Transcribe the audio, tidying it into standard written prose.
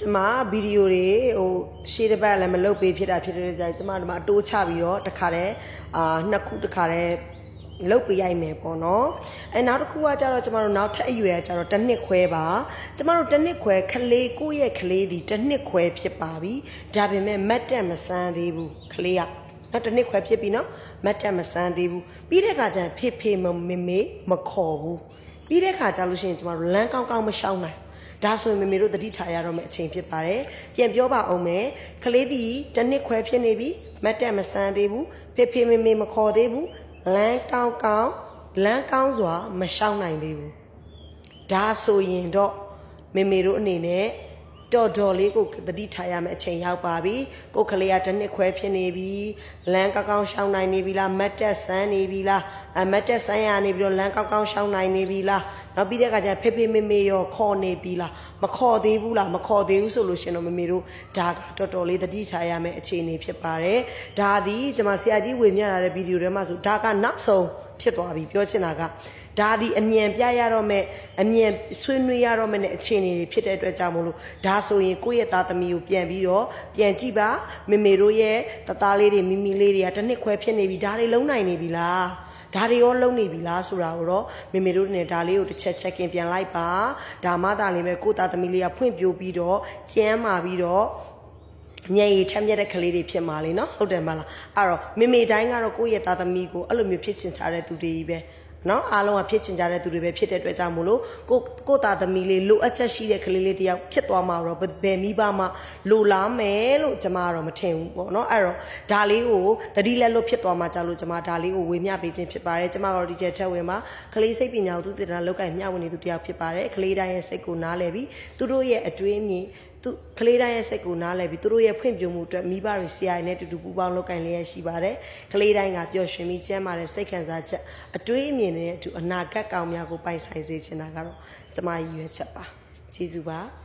ကျမဗီဒီယိုတွေရှေ့တစ်ပတ်လည်းမလုပ်ပေးဖြစ်တာဖြစ်တဲ့ကြောင့်ကျမဒီမှာအတိုးချပြီးတော့တခါတည်းနှစ်ခုတခါတည်းလုတ်ပေးရိုက်မယ်ပေါ့နော်နောက်တစ်ခုကကြတော့ကျမတို့နောက်ထပ်အရွယ်ကကြတော့တစ်နှစ်ခွဲပါကျမတို့တစ်နှစ်ခွဲခလေးကိုယ့်ရဲ့ခလေးဒီတစ်နှစ်ခွဲဖြစ်ပါပြီဒါပေမဲ့မတ်တက်မဆန်းသေးဘူးခလေးကနောက်တစ်နှစ်ခွဲဖြစ်ပြီနော်မတ်တက်မဆန်းသေးဘူးပြီးတဲ့ခါကျရင်ဖေမေမခေါ်ဘူးပြီးတဲ့ခါကျလို့ရှိရင်ကျမတို့လမ်းကောင်းကောင်းမရှောင်းနိုင်ဒါဆိုရင်မေတို့တတိထားရတော့မယ့်အချိန်ဖြစ်ပါတယ်ပြန်ပြောပါအောင်မယ်ခလေးဒီတစ်နှစ်ခွဲဖြစ်နေပြီမတ်တက်မဆန်းသေးဘူးဖေမေမခေါ်သေးဘူးလမ်းကောင်းစွာမရှောင်းနိုင်သေးဘူးဒါဆိုရင်တော့မေတို့အနေနဲ့တော်လေးကိုတတိထားရမယ့်အချိန်ရောက်ပါပြီကိုကလေးကတစ်နှစ်ခွဲဖြစ်နေပြီလမ်းကောင်းရှောင်းနိုင်နေပြီလားမတ်တက်ဆန်းနေပြီလားမတ်တက်ဆန်းရနေပြီးတော့လမ်းကောင်းရှောင်းနိုင်နေပြီလားနောက်ပြီးတဲ့အခါကျဖေမေရောခေါ်နေပြီလားမခေါ်သေးဘူးလားမခေါ်သေးဘူးဆိုလို့ရှင်တော့မေတို့ဒါကတော်လေးတတိထားရမယ့်အခြေအနေဖြစ်ပါတယ်ဒါသည်ကျွန်မဆရာကြီးဝေမျှလာတဲ့ဗီဒီယိုထဲမှာဆိုဒါကနောက်ဆုံးဖြစ်သွားပြီပြောချင်တာကဒါဒီအမြန်ပြရတော့မဲ့အမြန်ဆွေးနွေးရတော့မဲ့အခြေအနေတွေဖြစ်တဲ့အတွက်ကြောင့်မို့လို့ဒါဆိုရင်ကိုယ့်ရဲ့သားသမီးကိုပြန်ပြီးတော့ပြန်ကြည့်ပါမေတို့ရဲ့သားလေးတွေမိလေးတွေကတစ်နှစ်ခွဲဖြစ်နေပြီဒါတွေလုံးနိုင်နေပြီလားဒါတွေရောလုံးနေပြီလားဆိုတာကိုတော့မေတို့နဲ့ဒါလေးကိုတစ်ချက်ချက်ကင်ပြန်လိုက်ပါဒါမှသာလေးပဲကိုယ့်သားသမီးလေးကဖွင့်ပြပြီးတော့ကျန်းမာပြီးတော့ညရည်ထက်မြက်တဲ့ကလေးတွေဖြစ်မှာလေနော်ဟုတ်တယ်မလားအဲ့တော့မေတိုင်းကတော့ကိုယ့်ရဲ့သားသမီးကိုအဲ့လိုမျိုးဖြစ်ချင်ချတဲ့သူတွေကြီးပဲနော်အားလုံးကဖြစ်ချင်ကြတဲ့သူတွေပဲဖြစ်တဲ့အတွက်ကြောင့်မို့လို့ကိုသားသမီးလေးလိုအပ်ချက်ရှိတဲ့ကလေးလေးတယောက်ဖြစ်သွားမှာတော့ဘယ်မိဘမှလိုလားမယ်လို့ကျမကတော့မထင်ဘူးပေါ့နော်အဲ့တော့ဒါလေးကိုတတိလက်လွတ်ဖြစ်သွားမှာကြောက်လို့ကျမဒါလေးကိုဝေမျှပေးခြင်းဖြစ်ပါတယ်ကျမကတော့ဒီချက်ချက်ဝင်မှာကလေးစိတ်ပညာကိုသူတည်တာလောက်ကမျှဝင်နေသူတယောက်ဖြစ်ပါတယ်ကလေးတိုင်းရဲ့စိတ်ကိုနားလည်ပြီးသူတို့ရဲ့အတွေးမြင်သူကလေးတိုင်းရဲ့စိတ်ကိုနားလည်ပြီးသူတို့ရဲ့ဖွင့်ပြမှုအတွက်မိဘတွေဆရာတွေနဲ့တူတူပူးပေါင်းလုပ်ကိုင်လျက်ရှိပါတယ်ကလေးတိုင်းကပျော်ရွှင်ပြီးကျန်းမာတဲ့စိတ်ခံစားချက်အတွေးအမြင်နဲ့အတူအနာဂတ်ကောင်းများကိုပိုင်ဆိုင်စေချင်တာကတော့ကျမရည်ရွယ်ချက်ပါကျေးဇူးပါ